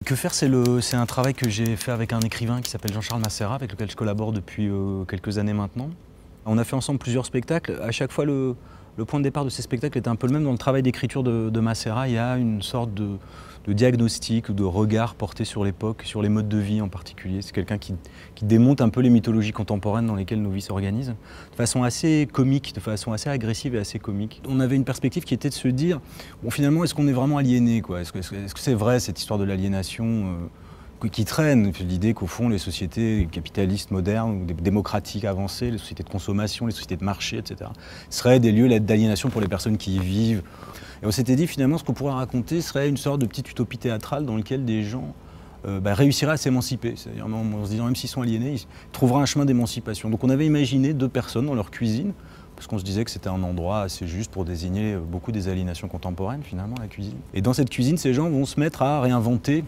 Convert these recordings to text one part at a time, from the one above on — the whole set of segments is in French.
Que faire, c'est un travail que j'ai fait avec un écrivain qui s'appelle Jean-Charles Macera, avec lequel je collabore depuis quelques années maintenant. On a fait ensemble plusieurs spectacles. À chaque fois, le point de départ de ces spectacles était un peu le même. Dans le travail d'écriture de Macera, il y a une sorte de diagnostic ou de regard porté sur l'époque, sur les modes de vie en particulier. C'est quelqu'un qui démonte un peu les mythologies contemporaines dans lesquelles nos vies s'organisent, de façon assez comique, de façon assez agressive et assez comique. On avait une perspective qui était de se dire, bon, finalement, est-ce qu'on est vraiment aliéné, quoi? Est-ce que c'est vrai cette histoire de l'aliénation qui traîne, l'idée qu'au fond les sociétés capitalistes modernes ou démocratiques avancées, les sociétés de consommation, les sociétés de marché, etc., seraient des lieux d'aliénation pour les personnes qui y vivent. Et on s'était dit finalement ce qu'on pourrait raconter serait une sorte de petite utopie théâtrale dans laquelle des gens réussiraient à s'émanciper. C'est-à-dire en se disant même s'ils sont aliénés, ils trouveraient un chemin d'émancipation. Donc on avait imaginé 2 personnes dans leur cuisine, parce qu'on se disait que c'était un endroit assez juste pour désigner beaucoup des aliénations contemporaines finalement, la cuisine. Et dans cette cuisine, ces gens vont se mettre à réinventer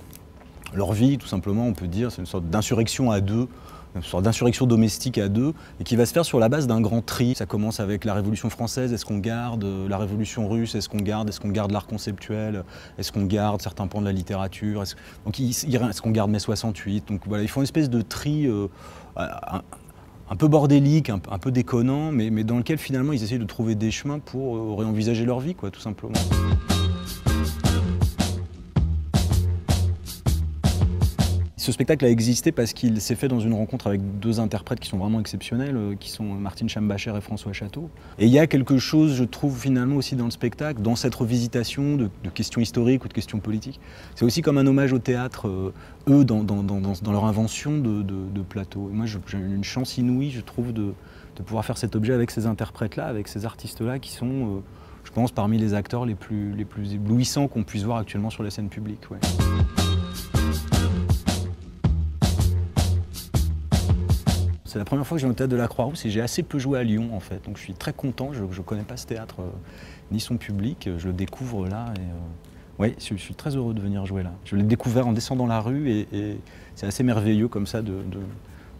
leur vie, tout simplement, on peut dire. C'est une sorte d'insurrection à 2, une sorte d'insurrection domestique à 2, et qui va se faire sur la base d'un grand tri. Ça commence avec la Révolution française, est-ce qu'on garde la Révolution russe, est-ce qu'on garde l'art conceptuel, est-ce qu'on garde certains pans de la littérature, est-ce qu'on garde mai 68. Donc voilà, ils font une espèce de tri un peu bordélique, un peu déconnant, mais dans lequel finalement ils essayent de trouver des chemins pour réenvisager leur vie, quoi, tout simplement. Ce spectacle a existé parce qu'il s'est fait dans une rencontre avec 2 interprètes qui sont vraiment exceptionnels, qui sont Martine Chambacher et François Chateau. Et il y a quelque chose, je trouve, finalement aussi dans le spectacle, dans cette revisitation de questions historiques ou de questions politiques. C'est aussi comme un hommage au théâtre, eux, dans leur invention de plateau. Et moi, j'ai eu une chance inouïe, je trouve, de pouvoir faire cet objet avec ces interprètes-là, avec ces artistes-là, qui sont, je pense, parmi les acteurs les plus éblouissants qu'on puisse voir actuellement sur la scène publique. Ouais. C'est la première fois que je vais au théâtre de la Croix-Rousse et j'ai assez peu joué à Lyon en fait. Donc je suis très content, je ne connais pas ce théâtre ni son public, je le découvre là et ouais, je suis très heureux de venir jouer là. Je l'ai découvert en descendant la rue et c'est assez merveilleux comme ça de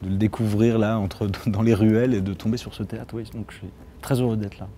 le découvrir là dans les ruelles et de tomber sur ce théâtre. Ouais, donc je suis très heureux d'être là.